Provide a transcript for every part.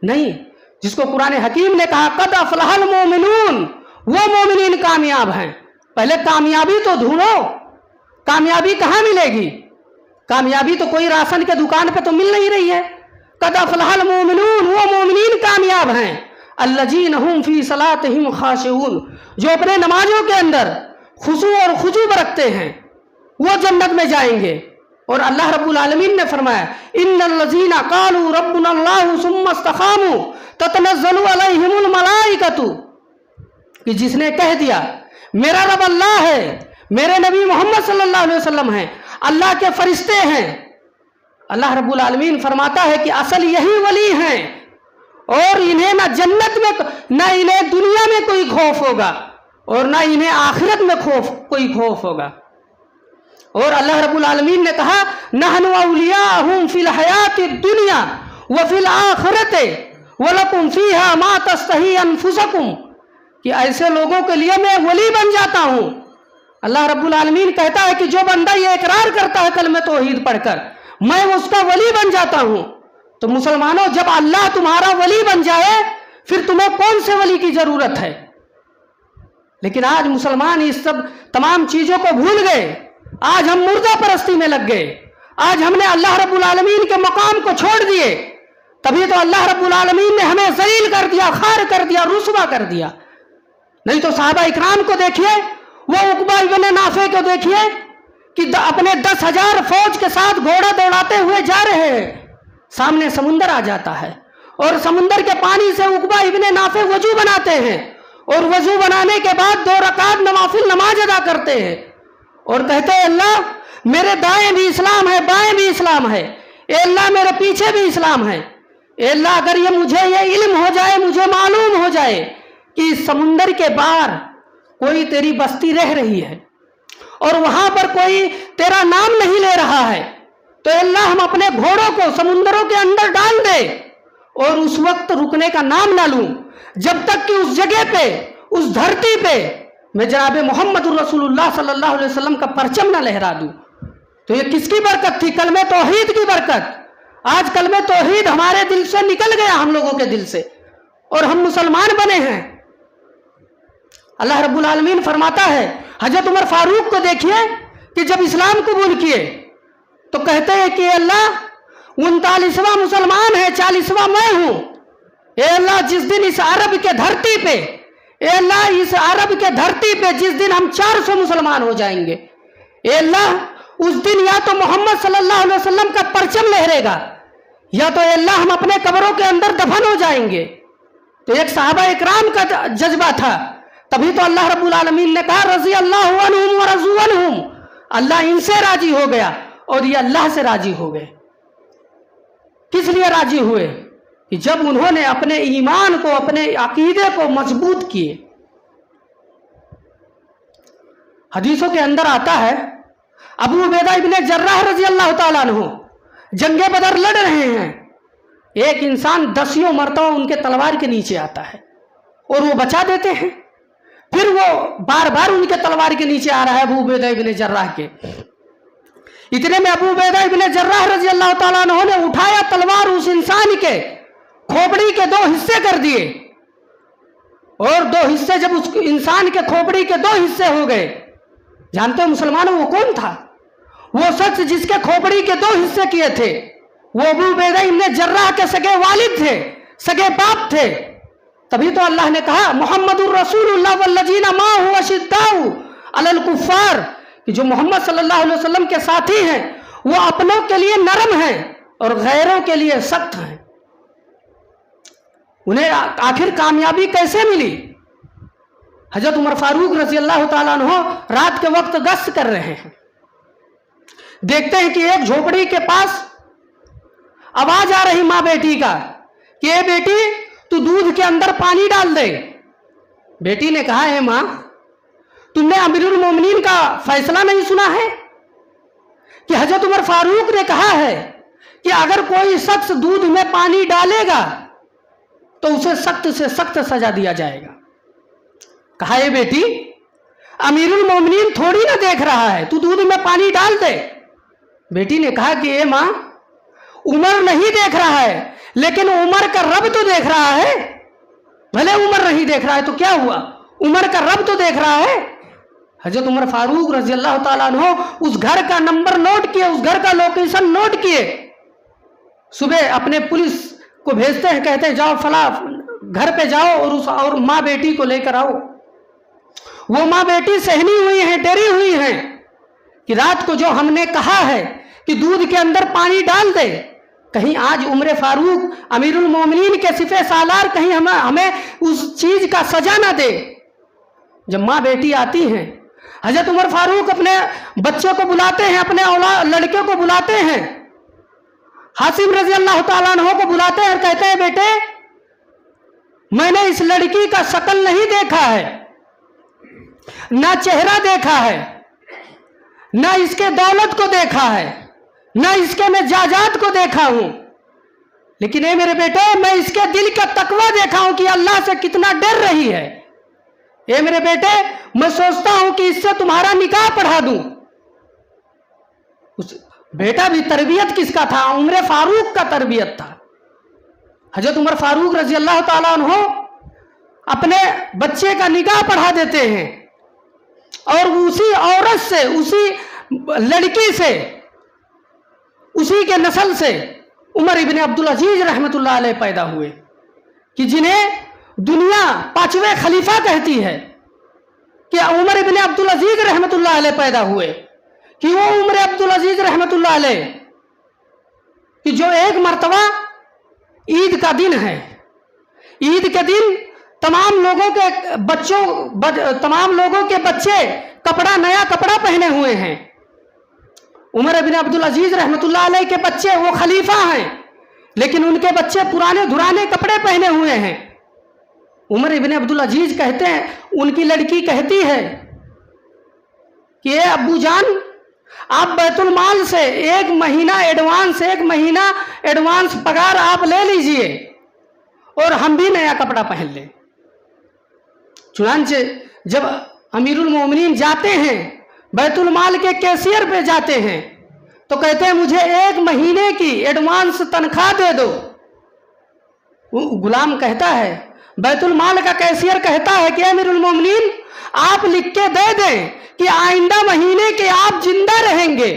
नहीं, जिसको कुरान हकीम ने कहा कद अफलहल मोमिनून, वो मोमिनीन कामयाब हैं। पहले कामयाबी तो ढूंढो, कामयाबी कहाँ मिलेगी? कामयाबी तो कोई राशन के दुकान पे तो मिल नहीं रही है। कद अफलहल मोमिनून, वो मोमिनीन कामयाब हैं। अल्लजीन हुम फी सलातिहिम खाशिऊन, जो अपने नमाजों के अंदर खुशू और खुजू बरतते हैं, वो जन्नत में जाएंगे। और अल्लाह रब्बुल आलमीन ने फरमाया इन्नल्लज़ीना क़ालू रब्बुनल्लाहु सुम्मा इस्तक़ामू ततनज़्ज़लु अलैहिमुल मलाइकतु, कि जिसने कह दिया मेरा रब अल्लाह है, मेरे नबी मोहम्मद सल्लल्लाहु अलैहि वसल्लम हैं, अल्लाह के फरिश्ते हैं। अल्लाह रब्बुल आलमीन फरमाता है कि असल यही वली हैं, और इन्हें ना जन्नत में, ना इन्हें दुनिया में कोई खौफ होगा और ना इन्हें आखिरत में कोई खौफ होगा। और अल्लाह रब्बुल आलमीन ने कहा नहनु औलियाहुम फिल हयातिद दुनिया व फिल आखिरति व लकुम फीहा मा तस्तही अनफुसकुम, कि ऐसे लोगों के लिए मैं वली बन जाता हूँ। अल्लाह रब्बुल आलमीन कहता है कि जो बंदा ये इकरार करता है कलमे तौहीद पढ़कर, मैं उसका वली बन जाता हूँ। तो मुसलमानों, जब अल्लाह तुम्हारा वली बन जाए फिर तुम्हें कौन से वली की जरूरत है? लेकिन आज मुसलमान इस सब तमाम चीजों को भूल गए। आज हम मुर्दा परस्ती में लग गए। आज हमने अल्लाह रब्बुल आलमीन के मकाम को छोड़ दिए। तभी तो अल्लाह रब्बुल आलमीन ने हमें जलील कर दिया, खार कर दिया, रुसवा कर दिया। नहीं तो साहबा इकराम को देखिए, वो उकबा इब्न नाफे को देखिए कि अपने 10,000 फौज के साथ घोड़ा दौड़ाते हुए जा रहे हैं, सामने समुंदर आ जाता है और समुंदर के पानी से उकबा इब्न नाफे वजू बनाते हैं और वजू बनाने के बाद 2 रकात नवाफिल नमाज अदा करते हैं और कहते हैं अल्लाह मेरे दाएं भी इस्लाम है, बाएं भी इस्लाम है, ए अल्लाह मेरे पीछे भी इस्लाम है। ए अल्लाह अगर ये मुझे ये इल्म हो जाए, मुझे मालूम हो जाए कि समुंदर के पार कोई तेरी बस्ती रह रही है और वहां पर कोई तेरा नाम नहीं ले रहा है, तो अल्लाह हम अपने घोड़ों को समुंदरों के अंदर डाल दे और उस वक्त रुकने का नाम ना लूं, जब तक कि उस जगह पे, उस धरती पे मैं जनाब मोहम्मद रसूलुल्लाह सल्लल्लाहु अलैहि वसल्लम का परचम ना लहरा दूं। तो ये किसकी बरकत थी? कलमे तौहीद की बरकत। आज कलमे तौहीद हमारे दिल से निकल गया, हम लोगों के दिल से, और हम मुसलमान बने हैं। अल्लाह रब्बुल आलमीन फरमाता है, हजरत उमर फारूक को देखिए कि जब इस्लाम कबूल किए तो कहते हैं कि अल्लाह 39वां मुसलमान है, 40वां मैं हूं। ए अल्लाह जिस दिन इस अरब के धरती पे, ए अल्लाह इस अरब के धरती पे जिस दिन हम 400 मुसलमान हो जाएंगे, ए अल्लाह उस दिन या तो मोहम्मद सल्लल्लाहु अलैहि वसल्लम का परचम लहरेगा या तो अल्लाह हम अपने कब्रों के अंदर दफन हो जाएंगे। तो एक सहाबा इकराम का जज्बा था। तभी तो अल्लाह रब्बुल आलमीन ने कहा रज़ी अल्लाहु अन्हुम व रज़ू अन्हुम, अल्लाह इनसे राजी हो गया और ये अल्लाह से राजी हो गए। किस लिए राजी हुए? कि जब उन्होंने अपने ईमान को, अपने अकीदे को मजबूत किए। हदीसों के अंदर आता है अबू उबैदा इब्ने जर्राह रज़ी अल्लाह तआला अन्हु जंगे बदर लड़ रहे हैं, एक इंसान 10 मरतबा उनके तलवार के नीचे आता है और वो बचा देते हैं। फिर वो बार बार उनके तलवार के नीचे आ रहा है अबू उबैदा इब्ने जर्राह के। इतने में अबू उबैदा इब्ने जर्राह रज़ी अल्लाह तआला अन्हु ने उठाया तलवार, उस इंसान के खोपड़ी के 2 हिस्से कर दिए और 2 हिस्से जब उस इंसान के खोपड़ी के 2 हिस्से हो गए, जानते हो मुसलमानों वो कौन था? वो शख्स जिसके खोपड़ी के 2 हिस्से किए थे वो अबू उबैदा इब्ने जर्राह के सगे वालिद थे, सगे बाप थे। तभी तो अल्लाह ने कहा मुहम्मदुर रसूलुल्लाह वल्लजीना माहु अशिद्दाउ अलल कुफ्फार, कि जो मोहम्मद सल्लल्लाहु अलैहि वसल्लम के साथी हैं वो अपनों के लिए नरम हैं और गैरों के लिए सख्त हैं। उन्हें आखिर कामयाबी कैसे मिली? हजरत उमर फारूक रज़ी अल्लाह तआला अन्हु रात के वक्त गश्त कर रहे हैं, देखते हैं कि एक झोपड़ी के पास आवाज आ रही माँ बेटी का कि ए बेटी तू दूध के अंदर पानी डाल दे। बेटी ने कहा है माँ तुमने अमीरुल मोमिनीन का फैसला नहीं सुना है कि हजरत उमर फारूक ने कहा है कि अगर कोई शख्स दूध में पानी डालेगा तो उसे सख्त से सख्त सजा दिया जाएगा। कहा है बेटी अमीरुल मोमिनीन थोड़ी ना देख रहा है, तू दूध में पानी डाल दे। बेटी ने कहा कि ए माँ उमर नहीं देख रहा है लेकिन उमर का रब तो देख रहा है। भले उमर नहीं देख रहा है तो क्या हुआ, उमर का रब तो देख रहा है। हजरत उमर फारूक रजी अल्लाह ताला अन्हो उस घर का नंबर नोट किए, उस घर का लोकेशन नोट किए। सुबह अपने पुलिस को भेजते हैं, कहते हैं जाओ फला घर पे जाओ और माँ बेटी को लेकर आओ। वो माँ बेटी सहनी हुई हैं, डरी हुई हैं कि रात को जो हमने कहा है कि दूध के अंदर पानी डाल दे, कहीं आज उमर फारूक अमीरुल मोमिनीन के सिफे सालार कहीं हमें उस चीज का सजा ना दे। जब माँ बेटी आती हैं, हजरत उमर फारूक अपने बच्चे को बुलाते हैं, अपने लड़के को बुलाते हैं, हासिम रजी अल्लाह ताला अन्हो को बुलाते हैं और कहते हैं बेटे मैंने इस लड़की का शक्ल नहीं देखा है, ना चेहरा देखा है, ना इसके दौलत को देखा है, ना इसके मैं जायदाद को देखा हूं, लेकिन ये मेरे बेटे मैं इसके दिल का तकवा देखा हूं कि अल्लाह से कितना डर रही है। ये मेरे बेटे मैं सोचता हूं कि इससे तुम्हारा निकाह पढ़ा दूं। उस बेटा भी तरबियत किसका था, उमर फारूक का तरबियत था। हजरत उमर फारूक रजी अल्लाह ताला अन्हो अपने बच्चे का निकाह पढ़ा देते हैं और उसी औरत से, उसी लड़की से, उसी के नस्ल से उमर इब्ने अब्दुल अजीज रहमतुल्लाह अलैह पैदा हुए कि जिन्हें दुनिया पांचवें खलीफा कहती है कि उमर इब्ने अब्दुल अजीज रहमतुल्लाह अलैह पैदा हुए। कि वो उमर अब्दुल अजीज रहमतुल्लाह अलैह कि जो एक मर्तबा ईद का दिन है, ईद के दिन तमाम लोगों के बच्चे नया कपड़ा पहने हुए हैं। उमर इब्ने अब्दुल अजीज रहमतुल्लाह अलैह के बच्चे वो खलीफा हैं, लेकिन उनके बच्चे पुराने धुराने कपड़े पहने हुए हैं। उमर इब्ने अब्दुल अजीज कहते हैं, उनकी लड़की कहती है कि अब्बू जान आप बैतुल माल से एक महीना एडवांस पगार आप ले लीजिए और हम भी नया कपड़ा पहन लें। चुनांचे जब अमीरुल मोमिनीन जाते हैं, बैतुल माल के कैशियर पे जाते हैं, तो कहते हैं मुझे एक महीने की एडवांस तनख्वाह दे दो। गुलाम कहता है, बैतुल माल का कैशियर कहता है कि अमीरुल मोमिनीन आप लिख के दे दें कि आइंदा महीने के आप जिंदा रहेंगे।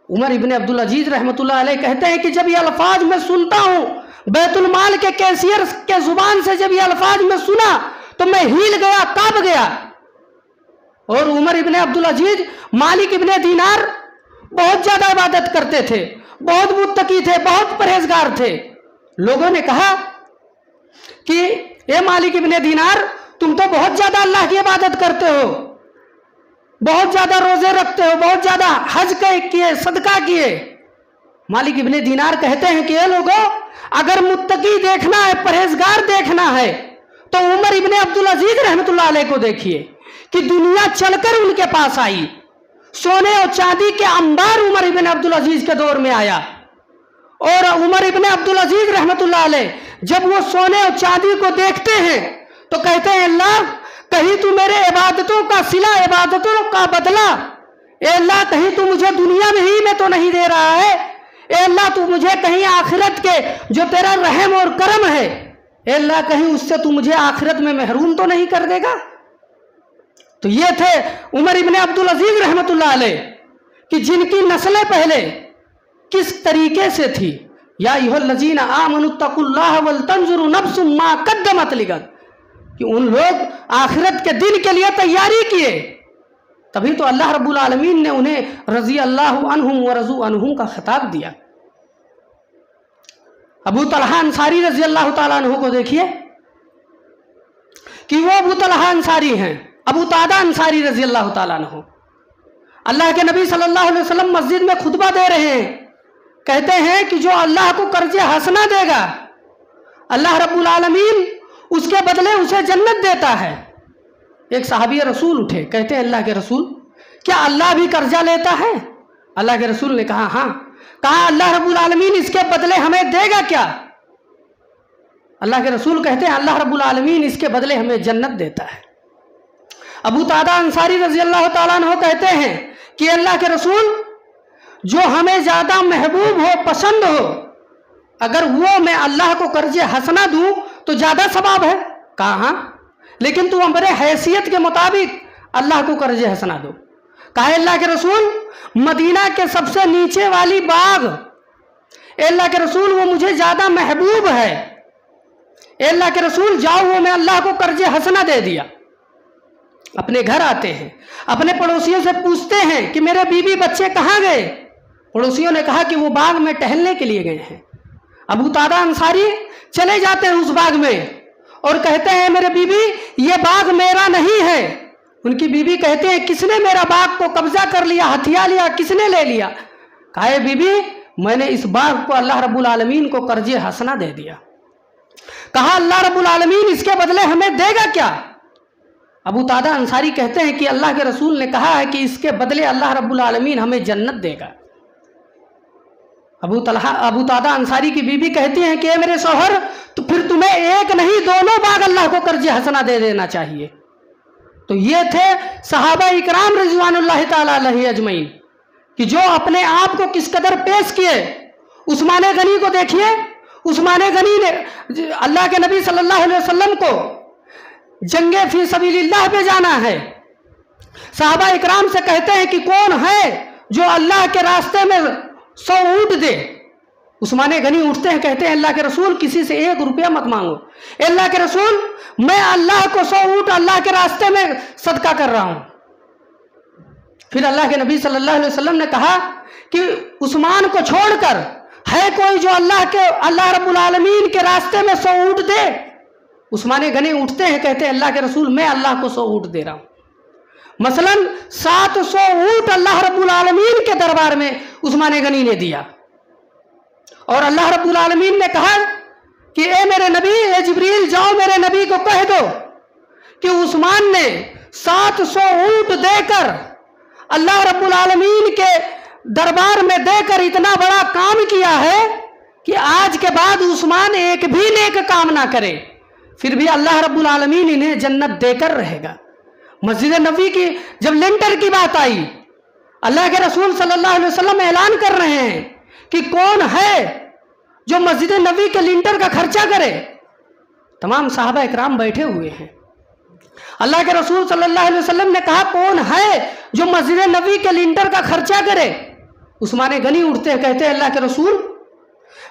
उमर इब्ने अब्दुल अजीज रहमतुल्लाह अलैह कहते हैं कि जब ये अल्फाज मैं सुनता हूं, बैतुल माल के कैशियर के जुबान से जब ये अल्फाज मैं सुना तो मैं हिल गया, कांप गया। और उमर इब्ने अब्दुल अजीज मालिक इब्ने दीनार बहुत ज्यादा इबादत करते थे, बहुत मुत्तकी थे, बहुत परहेजगार थे। लोगों ने कहा कि ये मालिक इब्ने दीनार तुम तो बहुत ज्यादा अल्लाह की इबादत करते हो, बहुत ज्यादा रोजे रखते हो, बहुत ज्यादा हज किए, सदका किए। मालिक इब्ने दीनार कहते हैं कि ये लोगों अगर मुत्तकी देखना है, परहेजगार देखना है, तो उमर इब्ने अब्दुल अजीज रहमतुल्लाह अलैह को देखिए कि दुनिया चलकर उनके पास आई। सोने और चांदी के अंबार उमर इब्ने अब्दुल अजीज के दौर में आया। और उमर इब्ने अब्दुल अजीज रहमतुल्लाह अलैह जब वो सोने और चांदी को देखते हैं तो कहते हैं अल्लाह कहीं तू मेरे इबादतों का सिला, इबादतों का बदला, ए अल्लाह कहीं तू मुझे दुनिया में ही में तो नहीं दे रहा है, ए अल्लाह तू मुझे कहीं आखिरत के जो तेरा रहम और करम है, ए अल्लाह कहीं उससे तू मुझे आखिरत में महरूम तो नहीं कर देगा। तो ये थे उमर इब्ने अब्दुल अजीज रहमतुल्लाह अलैह कि जिनकी नस्लें पहले किस तरीके से थी। या अय्युहल्लज़ीना आमनुत्तकुल्लाह वल तंजुरु नफ्सुम मा क़द्दमत लिगद, कि उन लोग आखिरत के दिन के लिए तैयारी किए। तभी तो अल्लाह रब्बुल आलमीन ने उन्हें रज़ी अल्लाहु अन्हुम व रज़ू अन्हुम का खिताब दिया। अबू तलहा अंसारी रज़ी अल्लाह ताला अन्हु को देखिए कि वो अबू तलहा अंसारी हैं, अबू तादा अंसारी रज़ी अल्लाह ताला अन्हु। अल्लाह के नबी सल्लल्लाहु अलैहि वसल्लम मस्जिद में खुतबा दे रहे हैं, कहते हैं कि जो अल्लाह को कर्ज हसना देगा, अल्लाह रब्बुल आलमीन उसके बदले उसे जन्नत देता है। एक सहाबी रसूल उठे, कहते हैं अल्लाह के रसूल क्या अल्लाह भी कर्जा लेता है? अल्लाह के रसूल ने कहा हाँ। कहा अल्लाह रब्बुल आलमीन इसके बदले हमें देगा क्या? अल्लाह के रसूल कहते हैं अल्लाह रब्बुल आलमीन इसके बदले हमें जन्नत देता है। अबू तादा अंसारी रजी अल्लाह ताला अन्हु कहते हैं कि अल्लाह के रसूल जो हमें ज्यादा महबूब हो, पसंद हो, اگر وہ میں اللہ کو قرض حسنہ دوں تو زیادہ ثواب ہے. کہا ہاں، لیکن تو ہمارے حیثیت کے مطابق اللہ کو قرض حسنہ دو. کہا اللہ کے رسول مدینہ کے سب سے نیچے والی باغ، اے اللہ کے رسول وہ مجھے زیادہ محبوب ہے. اے اللہ کے رسول جاؤ وہ میں اللہ کو قرض حسنہ دے دیا. اپنے گھر آتے ہیں، اپنے پڑوسیوں سے پوچھتے ہیں کہ میرے بیوی بچے کہاں گئے؟ پڑوسیوں نے کہا کہ وہ باغ میں ٹہلنے کے لیے گئے ہیں. ابو قتادہ انصاری چلے جاتے ہیں اس باغ میں اور کہتے ہیں میرے بیوی یہ باغ میرا نہیں ہے. ان کی بیوی کہتے ہیں کس نے میرا باغ کو قبضہ کر لیا، ہتھیا لیا، کس نے لے لیا؟ کہا بیوی میں نے اس باغ کو اللہ رب العالمین کو قرض حسنہ دے دیا. کہا اللہ رب العالمین اس کے بدلے ہمیں دے گا کیا؟ ابو قتادہ انصاری کہتے ہیں کہ اللہ کے رسول نے کہا ہے کہ اس کے بدلے اللہ رب العالمین ہمیں جنت دے گا. ابو قتادہ انصاری کی بیوی کہتی ہیں کہ اے میرے شوہر تو پھر تمہیں ایک نہیں دونوں باغ اللہ کو قرض حسنہ دے دینا چاہیے. تو یہ تھے صحابہ اکرام رضوان اللہ تعالی علیہ اجمعین کہ جو اپنے آپ کو کس قدر پیش کیے. عثمان غنی کو دیکھیے، عثمان غنی نے اللہ کے نبی صلی اللہ علیہ وسلم کو جنگ فی سبیل اللہ پہ جانا ہے. صحابہ اکرام سے کہتے ہیں کہ کون ہے جو اللہ کے راستے میں 100 اونٹ دے؟ عثمان غنی اٹھتے ہیں، کہتے ہیں اللہ کے رسول کسی سے 1 روپیہ مت مانگو. اے اللہ کے رسول میں اللہ کو 100 اونٹ اللہ کے راستے میں صدقہ کر رہا ہوں. پھر اللہ کے نبی صلی اللہ علیہ وسلم نے کہا کہ عثمان کو چھوڑ کر ہے کوئی جو اللہ رب العالمین کے راستے میں 100 اونٹ دے؟ عثمان غنی اٹھتے ہیں، کہتے ہیں اللہ کے رسول میں اللہ کو 100 اونٹ دے رہا ہوں. مثلا 700 اونٹ اللہ رب العالمین کے دربار میں عثمان غنی نے دیا. اور اللہ رب العالمین نے کہا کہ اے میرے نبی، اے جبریل جاؤ میرے نبی کو کہہ دو کہ عثمان نے 700 اونٹ دے کر اللہ رب العالمین کے دربار میں دے کر اتنا بڑا کام کیا ہے کہ آج کے بعد عثمان ایک بھی نیک کام نہ کرے پھر بھی اللہ رب العالمین انہیں جنت دے کر رہے گا. مسجد نبوی کی جب لنٹر کی بات آئی، اللہ کے رسول صلی اللہ علیہ وسلم اعلان کر رہے ہیں کہ کون ہے جو مسجد نبوی کے لنٹر کا خرچہ کرے. تمام صحابہ اکرام بیٹھے ہوئے ہیں. اللہ کے رسول صلی اللہ علیہ وسلم نے کہا کون ہے جو مسجد نبوی کے لنٹر کا خرچہ کرے؟ عثمان غنی اٹھتے ہیں، کہتے ہیں اللہ کے رسول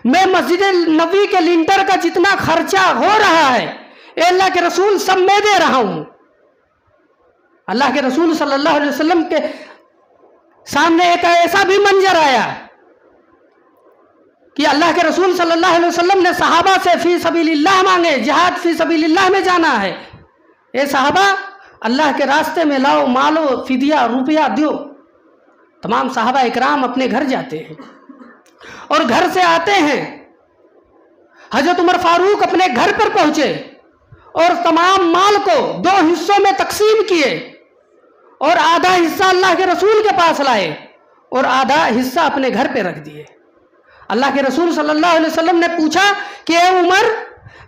میں مسجد نبوی کے لنٹر کا جتنا خرچہ ہو رہا ہے اے اللہ کے رسول سب میں دے رہا ہوں. اللہ کے رسول صلی اللہ علیہ وسلم کے سامنے ایک ایسا بھی منظر آیا کہ اللہ کے رسول صلی اللہ علیہ وسلم نے صحابہ سے فی سبیل اللہ مانگے، جہاد فی سبیل اللہ میں جانا ہے. اے صحابہ اللہ کے راستے میں لاؤ، مالو، فدیہ، روپیہ دیو. تمام صحابہ اکرام اپنے گھر جاتے ہیں اور گھر سے آتے ہیں. حضرت عمر فاروق اپنے گھر پر پہنچے اور تمام مال کو 2 حصوں میں تقسیم کیے اور آدھا حصہ اللہ کے رسول کے پاس لائے اور آدھا حصہ اپنے گھر پہ رکھ دیے. اللہ کے رسول صلی اللہ علیہ وسلم نے پوچھا کہ اے عمر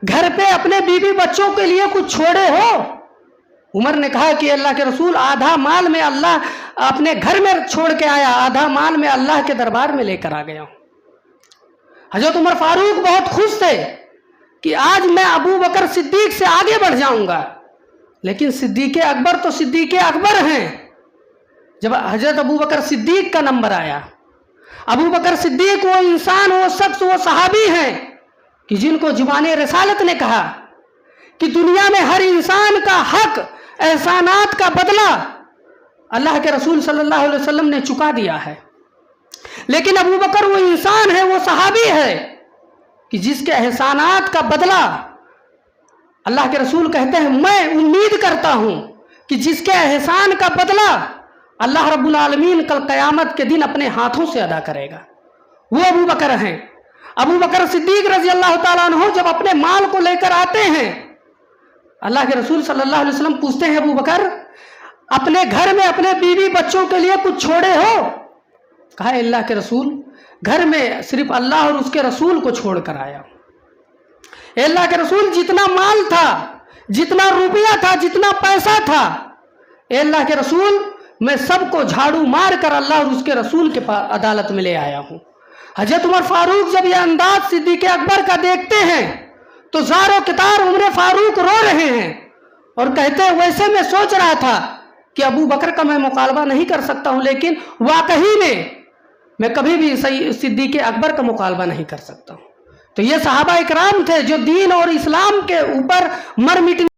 گھر پہ اپنے بیوی بچوں کے لیے کچھ چھوڑے ہو؟ عمر نے کہا کہ اللہ کے رسول آدھا مال میں اللہ اپنے گھر میں چھوڑ کے آیا، آدھا مال میں اللہ کے دربار میں لے کر آ گیا ہوں. حضرت عمر فاروق بہت خوش تھے کہ آج میں ابو بکر صدیق سے آگے بڑھ جاؤں گا. لیکن صدیق اکبر تو صدیق اکبر ہیں. جب حضرت ابو بکر صدیق کا نمبر آیا، ابو بکر صدیق وہ انسان، وہ شخص، وہ صحابی ہیں کہ جن کو زبان رسالت نے کہا کہ دنیا میں ہر انسان کا حق، احسانات کا بدلہ اللہ کے رسول صلی اللہ علیہ وسلم نے چکا دیا ہے. لیکن ابو بکر وہ انسان ہے، وہ صحابی ہے کہ جس کے احسانات کا بدلہ اللہ کے رسول کہتے ہیں میں امید کرتا ہوں کہ جس کے احسان کا بدلہ اللہ رب العالمین کل قیامت کے دن اپنے ہاتھوں سے ادا کرے گا. وہ ابو بکر ہیں. ابو بکر صدیق رضی اللہ تعالیٰ عنہ جب اپنے مال کو لے کر آتے ہیں، اللہ کے رسول صلی اللہ علیہ وسلم پوچھتے ہیں ابو بکر اپنے گھر میں اپنے بیوی بچوں کے لیے کچھ چھوڑے ہو؟ کہا اللہ کے رسول گھر میں صرف اللہ اور اس کے رسول کو چھوڑ کر آیا. اے اللہ کے رسول جتنا مال تھا، جتنا روپیہ تھا، جتنا پیسہ تھا، اے اللہ کے رسول میں سب کو جھاڑو مار کر اللہ اور اس کے رسول کے عدالت میں لے آیا ہوں. حضرت عمر فاروق جب یہ انداز صدیق اکبر کا دیکھتے ہیں تو زار و کتار عمر فاروق رو رہے ہیں اور کہتے ہیں ویسے میں سوچ رہا تھا کہ ابو بکر کا میں مقابلہ نہیں کر سکتا ہوں، لیکن واقعی میں کبھی بھی صدیق اکبر کا مقابلہ نہیں کر سکتا ہوں۔ تو یہ صحابہ اکرام تھے جو دین اور اسلام کے اوپر مر مٹنے